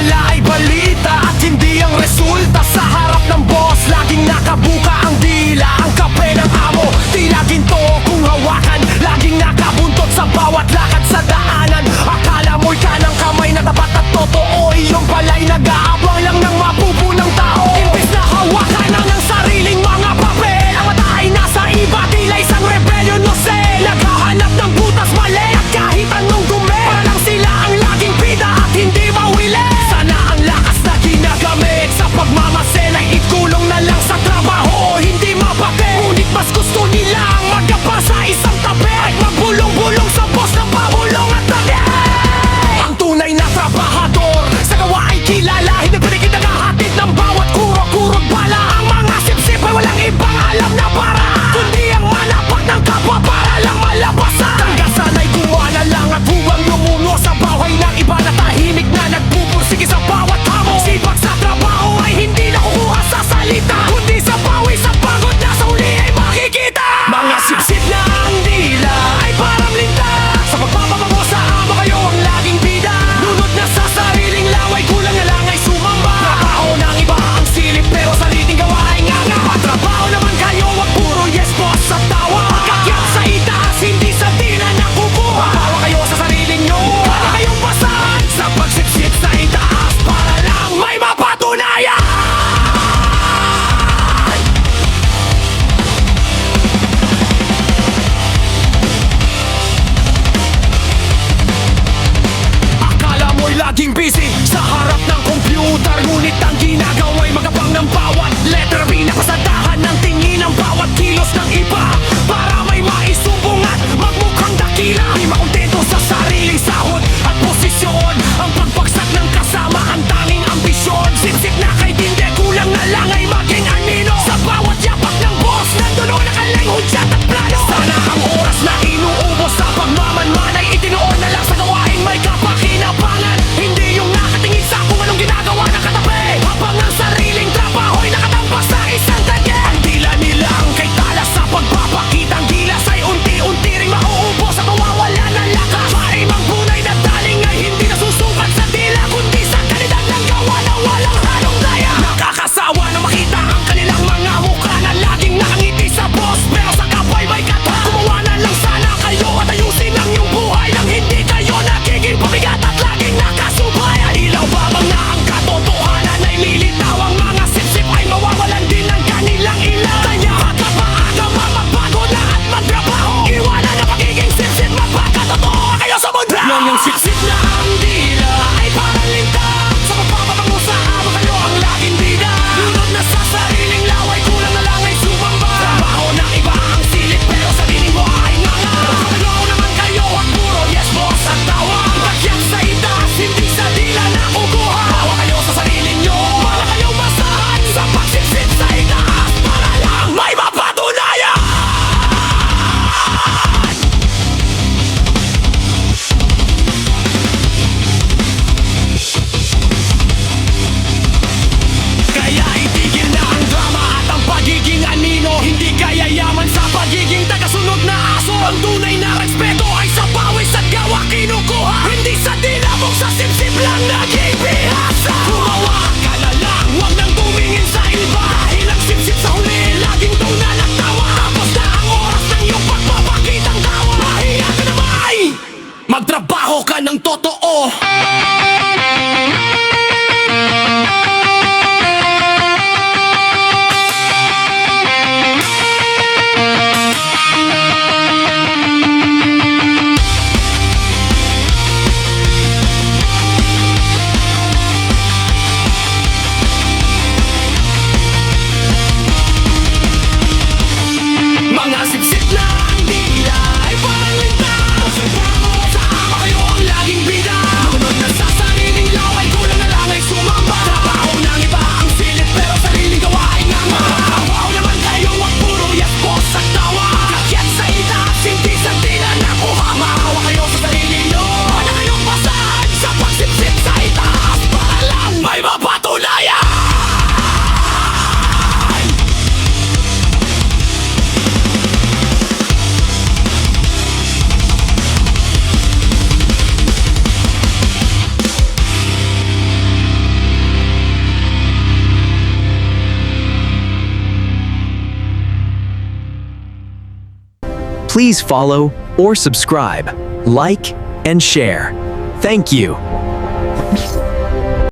wala ay balita at hindi ang resulta. Sa harap ng boss, laging nakabuka ang dila. Ang kape ng amo, tila ginto kung hawakan. Laging nakabuntot sa bawat lakad sa daanan. Akala mo'y kanang kamay na tapat at totoo, iyong pala'y nag-aabang lang ng mapupunang tao. Imbis na hawakan ang sariling mga papel, ang mata ay nasa iba, tila isang rebellion no say. Naghahanap ng butas mali at kahit anong dumi, para lang sila ang laging bida at hindi mawili. Sana ang lakas na ginagamit sa pagmamasid ay ikulong na lang sa trabaho o hindi mapake. Ngunit mas gusto nilang magapa sa isang tabi at magbulong-bulong sa boss na pabulong at tabi. Ang tunay na trabahador sa gawa ay kilala, hindi pinigid ang hahatid ng bawat kurot-kurot bala. Ang mga sip-sip ay walang ibang alam na para, kundi ang manapak ng kapwa para lang malabasan. Tanggasan ay gumana lang at huwag lumungo sa bahay ng iba na tahimik na nagpupursige sa bawat hamon. Sipag sa trabaho ay hindi nakukuha sa salita, kundi sa pawis at pagod na sa huli ay makikita. Mga sip-sip na ang dila ay parang linta, sa pagpapabango sa amo kayo ang laging bida. Nunod na sa sariling laway, kulang na lang ay sumamba. Trabaho ng iba ang silip pero sariling gawa ay nganga. Pagtrabaho naman kayo, wag puro yes boss at tawa. Pagkakyat sa itaas, hindi sa dila na kukuha. Mabawa kayo sa sarili nyo, wala kayong basahan sa pagsipsip sa itaas para lang may mapatunayan. Akala mo'y laging busy sa harap ng computer, ngunit ang ginagawa'y magabang ng bawat letter. Pinapasadahan ng tingin ang bawat kilos ng iba para may maisumbong at magmukhang dakila. Di makontento sa sariling sahod at posisyon, ang pagbagsak ng kasama ang tanging ambisyon. Sip-sip na kay tindi, kulang na lang ay maging anino. Sa bawat yapak ng boss, nandun o nakaling hudyat at plano. Sana ang oras na inuubos sa pagmamanman ay itinuon na lang sa gawain may kapakinabangan. Hindi yung nakatingin sa kung anong ginagawa ng katabi, habang ang sariling trabaho'y nakatampak sa isang tagye. Ang dila nilang kay tala sa pagpapakitang gilas ay unti-unti ring mauubos at mawawala ng lakas. Marimang bunay na daling ay hindi nasusukat sa dila, kundi sa kalidad ng gawa na walang halong daya. Nakakasawa na makita ang kanilang mga mukha na laging nakangiti sa boss, pero sa kapwa'y may kata. Gumawa na lang sana kayo at ayusin ang iyong buhay nang hindi kayo nagiging pabigat at laging nakasubay. Ilaw babang na ang katotohanan ay lilitaw, ang mga sip-sip ay mawawalan din ng kanilang ilaw. Kaya hanggang maaga magbago na at magtrabaho, iwanan na pagiging sip-sip, magpakatotoo kayo sa mundo. Nang yung sip-sip na ang dila ay parang linta, sa pagpapabango sa amo kayo ang laging bida. Lunod na sa sariling laway, kulang na lang ay sumamba. Trabaho ng iba ang silip pero sariling mo ay nganga. Trabaho naman kayo at puro yes boss at tawa. Pagyak sa itaas, hindi sa dila na kukuha. Bawa kayo sa sarili nyo, wala kayong basahan sa pagsipsip sa itaas para lang may mapatunayan. Kaya itigil na ang drama at ang pagiging anino, hindi kaya yaman sa pagiging tagasunod na aso. Ang tunay na respeto ay sa pawis at gawa kinukuha, hindi sa dila mong sa sip-sip lang naging bihasa. Gumawa ka na lang, huwag nang tumingin sa iba, dahil ang sip-sip sa huli laging tuna ng tawa. Tapos na ang oras ng iyong pagpapakitang tawa. Mahiya ka na ba ay magtrabaho ka ng totoo. Mga sip-sip na ang dila ay parang linta, sa pagpapabango sa amo kayo ang laging bida. Lunod na sa sariling laway, kulang na lang ay sumamba. Trabaho ng iba ang silip pero sariling gawa ay nganga. Trabaho naman kayo, wag puro yes boss at tawa. Kakyat sa itaas, hindi sa dila na kuha. Maawa kayo sa sarili nyo, wala kayong basahan sa pagsipsip sa itaas para lang may mapatunayan. Please follow or subscribe, like, and share. Thank you.